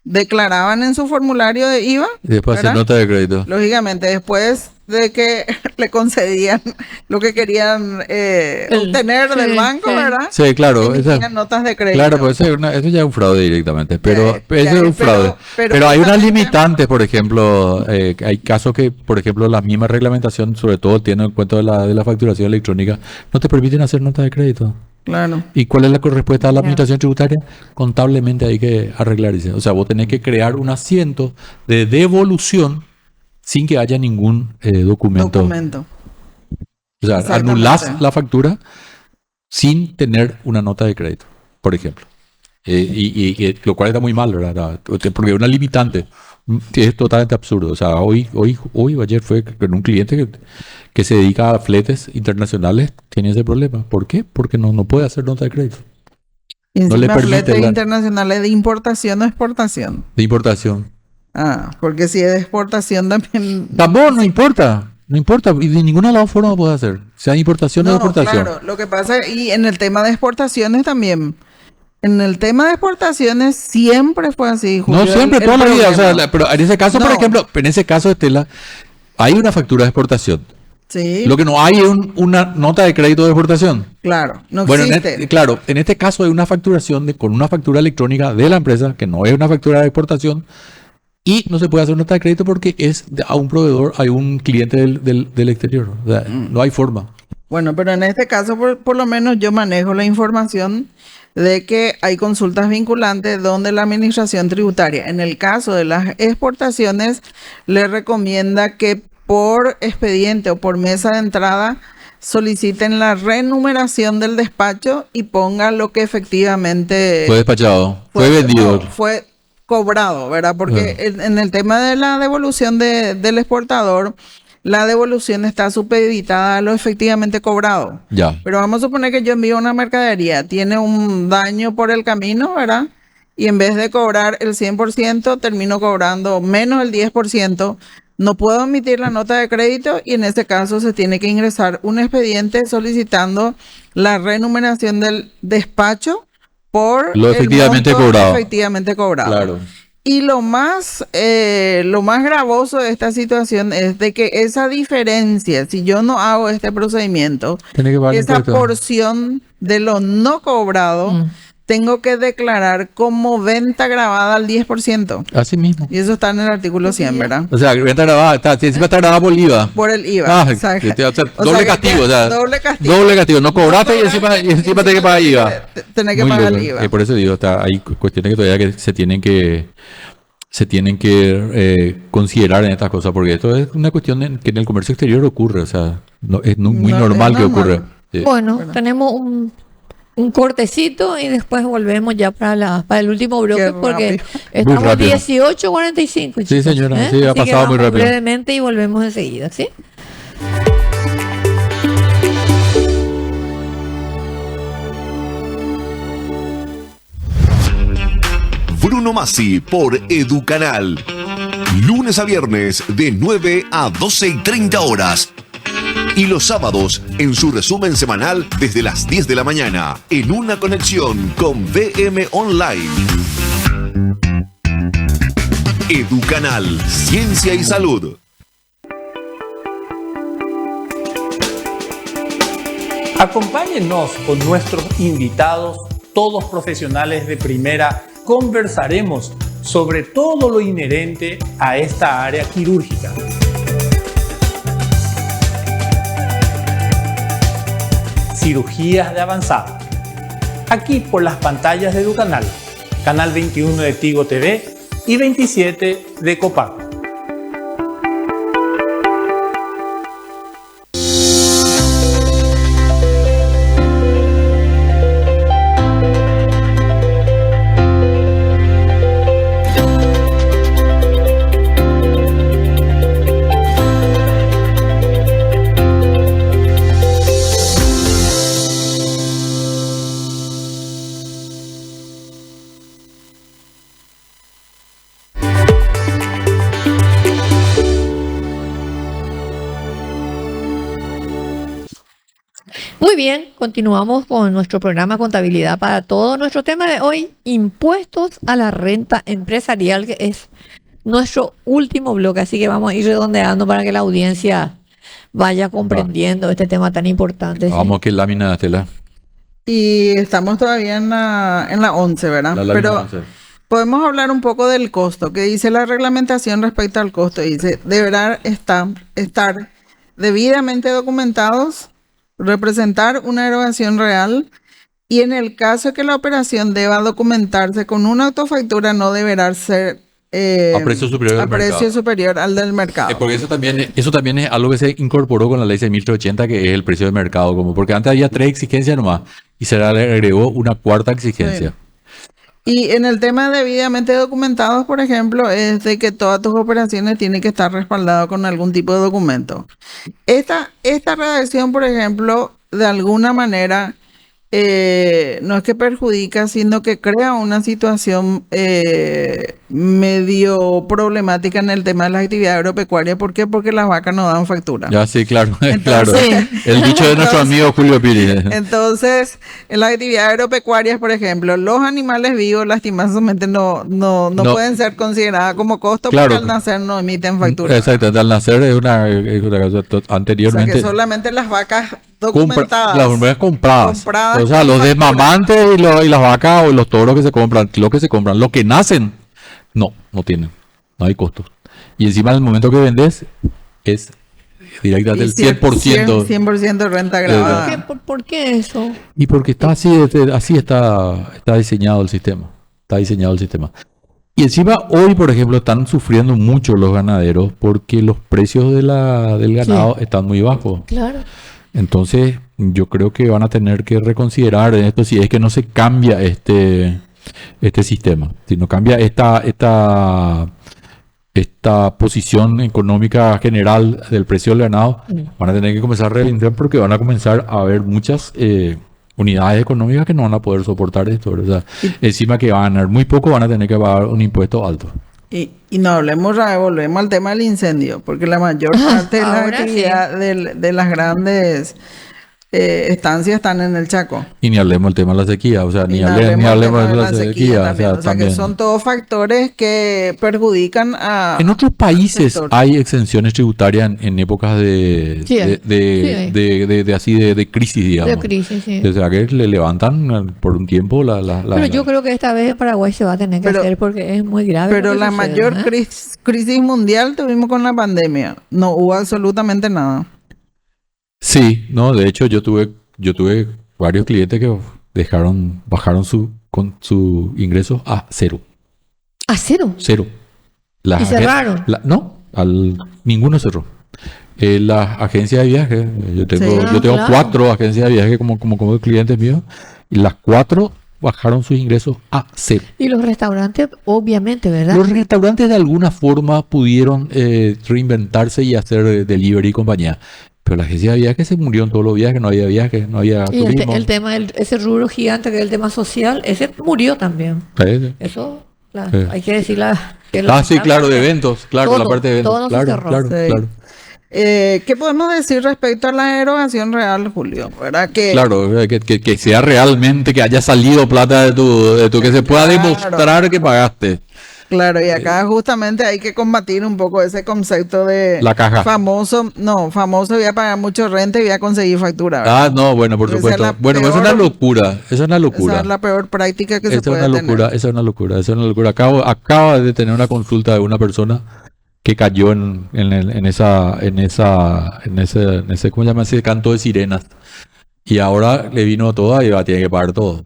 Declaraban en su formulario de IVA. Y después hacer ¿verdad? nota de crédito. Lógicamente, después de que le concedían lo que querían obtener del banco, ¿verdad? Sí, claro. Emitían notas de crédito. Claro, pues eso ya es un fraude directamente, pero Ya, eso es un fraude. pero Pero hay unas justamente- limitantes, por ejemplo, hay casos que, por ejemplo, la misma reglamentación, sobre todo tiene en cuenta de la facturación electrónica, no te permiten hacer nota de crédito. Claro. ¿Y cuál es la respuesta a la administración tributaria? Contablemente hay que arreglar eso. O sea, vos tenés que crear un asiento de devolución sin que haya ningún documento. O sea, Exactamente. anulás la factura sin tener una nota de crédito, por ejemplo. Y lo cual está muy mal, ¿verdad? Porque es una limitante. Es totalmente absurdo. O sea, hoy o ayer fue con un cliente que se dedica a fletes internacionales, tiene ese problema. ¿Por qué? Porque no puede hacer nota de crédito. Y No le encima permite fletes la- internacionales de importación o exportación. De importación. Porque si es de exportación también... Tampoco, no importa. No importa, y de ninguna de las formas lo puede hacer. Sea importación o exportación. Claro, lo que pasa, y en el tema de exportaciones también. En el tema de exportaciones siempre fue así, Julio. No siempre, toda la vida. O sea, pero en ese caso, por ejemplo, en ese caso, Estela, hay una factura de exportación. Sí. Lo que no hay es una nota de crédito de exportación. Claro, no existe. Claro, en este caso hay una facturación con una factura electrónica de la empresa, que no es una factura de exportación, y no se puede hacer nota de crédito porque es a un proveedor, hay un cliente del exterior. O sea, no hay forma. Bueno, pero en este caso, por lo menos yo manejo la información de que hay consultas vinculantes donde la administración tributaria, en el caso de las exportaciones, le recomienda que por expediente o por mesa de entrada soliciten la renumeración del despacho y pongan lo que efectivamente fue despachado, fue vendido. Fue cobrado, ¿verdad? Porque en el tema de la devolución del exportador, la devolución está supeditada a lo efectivamente cobrado. Ya. Pero vamos a suponer que yo envío una mercadería, tiene un daño por el camino, ¿verdad? Y en vez de cobrar el 100%, termino cobrando menos el 10%. No puedo emitir la nota de crédito y en ese caso se tiene que ingresar un expediente solicitando la renumeración del despacho por lo efectivamente cobrado. Efectivamente cobrado. Claro. Y lo más gravoso de esta situación es de que esa diferencia, si yo no hago este procedimiento, esa porción de lo no cobrado, tengo que declarar como venta grabada al 10%. Así mismo. Y eso está en el artículo 100, ¿verdad? O sea, venta grabada, encima está grabada por el IVA. Por el IVA. Exacto. Doble castigo. Doble castigo. Doble castigo. No cobraste y encima tenés que pagar IVA. Tenés que pagar el IVA. Por eso digo, hay cuestiones que todavía se tienen que considerar en estas cosas, porque esto es una cuestión que en el comercio exterior ocurre. O sea, es muy normal que ocurra. Sí. Bueno, tenemos un cortecito y después volvemos ya para el último bloque porque estamos 18:45. Sí, señora, sí, ha pasado muy rápido. Brevemente y volvemos enseguida, ¿sí? Bruno Masi por Educanal. Lunes a viernes de 9 a 12:30 horas. Y los sábados, en su resumen semanal desde las 10 de la mañana, en una conexión con VM Online. Educanal, Ciencia y Salud. Acompáñennos con nuestros invitados, todos profesionales de primera. Conversaremos sobre todo lo inherente a esta área quirúrgica. Cirugías de avanzada. Aquí por las pantallas de Educanal, Canal 21 de Tigo TV y 27 de Copago. Muy bien, continuamos con nuestro programa Contabilidad para Todos. Nuestro tema de hoy, impuestos a la renta empresarial, que es nuestro último bloque, así que vamos a ir redondeando para que la audiencia vaya comprendiendo este tema tan importante. Vamos, que lámina, Estela. Y estamos todavía en la 11, ¿verdad? Pero 11. Podemos hablar un poco del costo, que dice la reglamentación respecto al costo. Dice, deberán estar debidamente documentados, representar una erogación real y en el caso de que la operación deba documentarse con una autofactura no deberá ser a precio superior al del mercado. Porque eso también es algo que se incorporó con la ley 6.380, que es el precio de mercado, porque antes había 3 exigencias nomás y se le agregó una cuarta exigencia. Sí. Y en el tema de debidamente documentados, por ejemplo, es de que todas tus operaciones tienen que estar respaldadas con algún tipo de documento. Esta redacción, por ejemplo, de alguna manera no es que perjudica, sino que crea una situación medio problemática en el tema de las actividades agropecuarias. ¿Por qué? Porque las vacas no dan factura. Ya, sí, claro, Entonces, claro. El dicho de nuestro amigo Julio Piri. Entonces, en las actividades agropecuarias, por ejemplo, los animales vivos lastimosamente no pueden ser considerados como costo, Claro. porque al nacer no emiten factura. Exacto, al nacer es una cosa O sea anteriormente. que solamente las vacas Las documentadas. hormonas compradas. Compradas O sea, los con factura. desmamantes y las vacas o los toros que se compran, los que nacen, no tienen. No hay costos. Y encima en el momento que vendes es directamente el 100%. 100% renta grabada. ¿Por qué eso? Y porque está así está diseñado el sistema. Está diseñado el sistema. Y encima hoy, por ejemplo, están sufriendo mucho los ganaderos porque los precios del ganado están muy bajos. Claro. Entonces, yo creo que van a tener que reconsiderar esto si es que no se cambia este sistema. Si no cambia esta posición económica general del precio del ganado, van a tener que comenzar a reinventar porque van a comenzar a haber muchas unidades económicas que no van a poder soportar esto. O sea, encima que van a ganar muy poco, van a tener que pagar un impuesto alto. Y no hablemos, volvemos al tema del incendio, porque la mayor parte de la Ahora actividad de las grandes estancias están en el Chaco. Y ni hablemos del tema de la sequía, o sea, ni Y no hablemos del de tema la sequía. también. O sea, también. que son todos factores que perjudican a... En otros países sector. hay exenciones tributarias en épocas Sí, hay. de crisis, digamos. De crisis, sí. O sea, que le levantan por un tiempo Pero yo creo que esta vez en Paraguay se va a tener que hacer porque es muy grave. Pero lo que la sucede, mayor ¿eh? crisis mundial tuvimos con la pandemia. No hubo absolutamente nada. Sí, no, de hecho yo tuve varios clientes que bajaron su ingreso a cero. ¿A cero? Cero. Las ¿Y cerraron? Ninguno cerró. Las agencias de viaje, yo tengo claro. 4 agencias de viaje como clientes míos, y las 4 bajaron sus ingresos a cero. Y los restaurantes, obviamente, ¿verdad? Los restaurantes de alguna forma pudieron reinventarse y hacer delivery y compañía. Pero la agencia de viajes se murió en todos los viajes, no había viajes, no había Y turismo. el tema, ese rubro gigante que es el tema social, ese murió también. Sí. Eso, claro, Sí. hay que decirla. Sí, claro, de eventos, claro, Todo, la parte de eventos. todo se Claro, cerró. claro, Sí. claro. ¿Qué podemos decir respecto a la erogación real, Julio? ¿Verdad que Claro, que sea realmente, que haya salido plata de tu que se pueda demostrar que pagaste. Claro, y acá justamente hay que combatir un poco ese concepto de La caja. famoso, voy a pagar mucho renta y voy a conseguir factura, ¿verdad? No, bueno, por Esa es supuesto. la Bueno, es una peor- locura, es una locura. Esa es la peor práctica que se Esa es puede una tener. locura, esa es una locura, esa es una locura. Acaba de tener una consulta de una persona que cayó en ese, ¿cómo se llama? Ese canto de sirenas. Y ahora le vino todo y va a tener que pagar todo.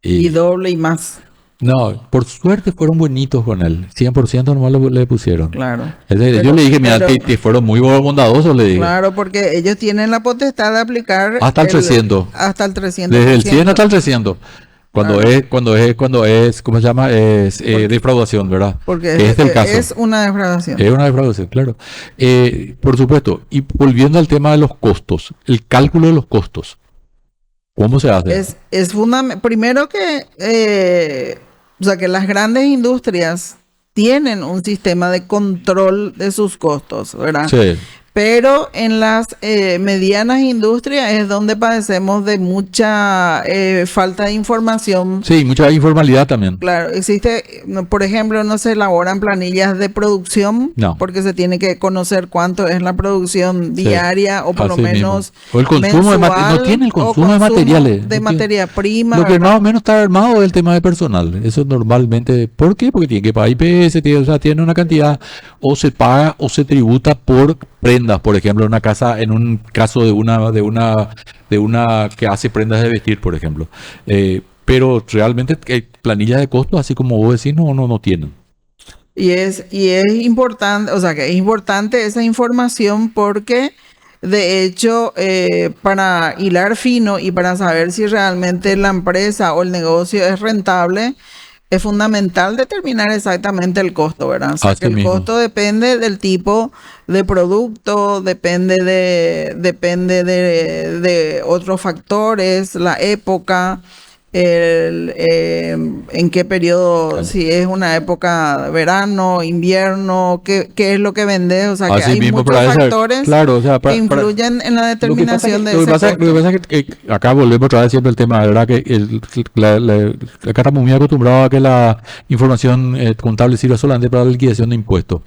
Y doble y más. No, por suerte fueron buenitos con él. 100% nomás le pusieron. Claro. Yo le dije, mira, te fueron muy bondadosos, le dije. Claro, porque ellos tienen la potestad de aplicar Hasta el 300. Hasta el 300. Desde el 100 hasta el 300. Cuando es, ¿cómo se llama? Es defraudación, ¿verdad? Porque es el caso. es una defraudación. Es una defraudación, claro. Por supuesto. Y volviendo al tema de los costos, el cálculo de los costos. ¿Cómo se hace? Es fundamental. Primero que, o sea, que las grandes industrias tienen un sistema de control de sus costos, ¿verdad? Sí. Pero en las medianas industrias es donde padecemos de mucha falta de información. Sí, mucha informalidad también. Claro, existe, por ejemplo, no se elaboran planillas de producción No. porque se tiene que conocer cuánto es la producción Sí. diaria o por lo Así menos mismo. O el consumo de mensual, no tiene el o consumo de materiales. de No tiene. materia prima. Lo que ¿verdad? más o menos está armado es el tema de personal. Eso normalmente, ¿por qué? Porque tiene que pagar IPS, tiene una cantidad, o se paga o se tributa por prendas, por ejemplo, en una casa, en un caso de una que hace prendas de vestir, por ejemplo. Pero realmente planillas de costos, así como vos decís, no tienen. Y es importante, o sea que es importante esa información porque de hecho para hilar fino y para saber si realmente la empresa o el negocio es rentable, es fundamental determinar exactamente el costo, ¿verdad? O sea, Así que el mismo. costo depende del tipo de producto, depende de otros factores, la época, en qué periodo, si es una época verano, invierno, qué es lo que vendes, o sea, que Así hay mismo, muchos para esa- factores claro, o sea, que influyen en la determinación de lo que ese pasa, costo. lo que pasa es que acá volvemos otra vez siempre el tema, ¿verdad? Que acá estamos muy acostumbrados a que la información contable sirva solamente para la liquidación de impuestos.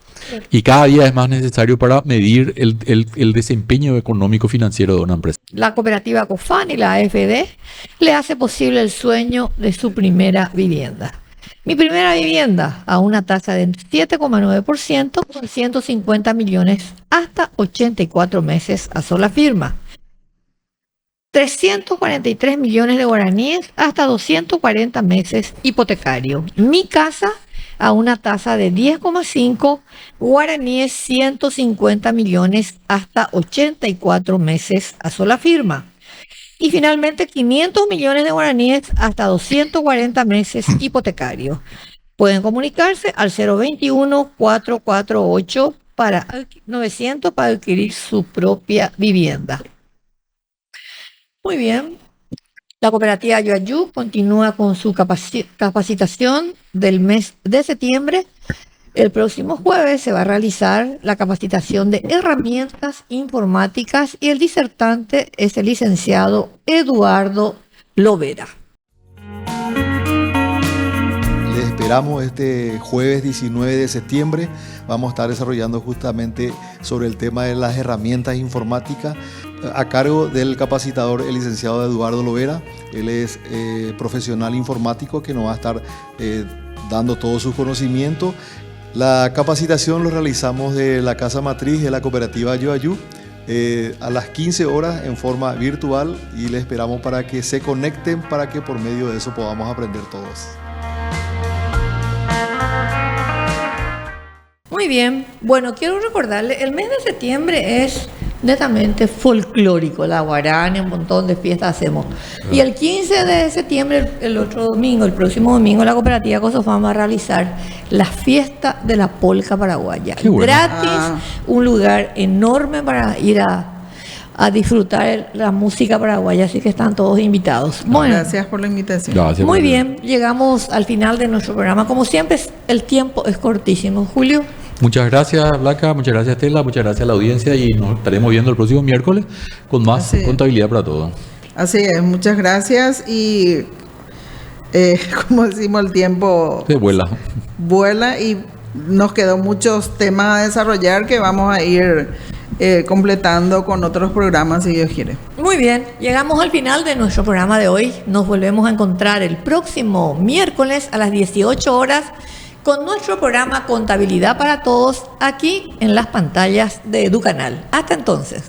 Y cada día es más necesario para medir el desempeño económico financiero de una empresa. La cooperativa COFAN y la AFD le hace posible el sueño de su primera vivienda. Mi primera vivienda a una tasa de 7,9% con 150 millones hasta 84 meses a sola firma. 343 millones de guaraníes hasta 240 meses hipotecario. Mi casa a una tasa de 10,5 guaraníes 150 millones hasta 84 meses a sola firma. Y finalmente 500 millones de guaraníes hasta 240 meses hipotecario. Pueden comunicarse al 021-448 para 900 para adquirir su propia vivienda. Muy bien. La cooperativa Yuayú continúa con su capacitación del mes de septiembre. El próximo jueves se va a realizar la capacitación de herramientas informáticas y el disertante es el licenciado Eduardo Lovera. Les esperamos este jueves 19 de septiembre. Vamos a estar desarrollando justamente sobre el tema de las herramientas informáticas a cargo del capacitador, el licenciado Eduardo Lovera. Él es profesional informático que nos va a estar dando todos sus conocimientos. La capacitación lo realizamos de la casa matriz de la cooperativa Yuayú a las 15 horas en forma virtual y les esperamos para que se conecten para que por medio de eso podamos aprender todos. Muy bien, bueno, quiero recordarle, el mes de septiembre es netamente folclórico, la guarania, un montón de fiestas hacemos. Y el 15 de septiembre, el otro domingo, el próximo domingo, la cooperativa COSOFAM va a realizar la fiesta de la polca paraguaya. Qué bueno. Gratis, un lugar enorme para ir a disfrutar la música paraguaya, así que están todos invitados. Bueno, Gracias por la invitación. Gracias. muy bien, llegamos al final de nuestro programa. Como siempre, el tiempo es cortísimo. Julio. Muchas gracias, Blanca, muchas gracias, Estela, muchas gracias a la audiencia y nos estaremos viendo el próximo miércoles con más Así es. contabilidad para todos. Así es, muchas gracias y como decimos, el tiempo Se vuela. vuela y nos quedó muchos temas a desarrollar que vamos a ir completando con otros programas si Dios quiere. Muy bien, llegamos al final de nuestro programa de hoy. Nos volvemos a encontrar el próximo miércoles a las 18 horas con nuestro programa Contabilidad para Todos aquí en las pantallas de Educanal. Hasta entonces.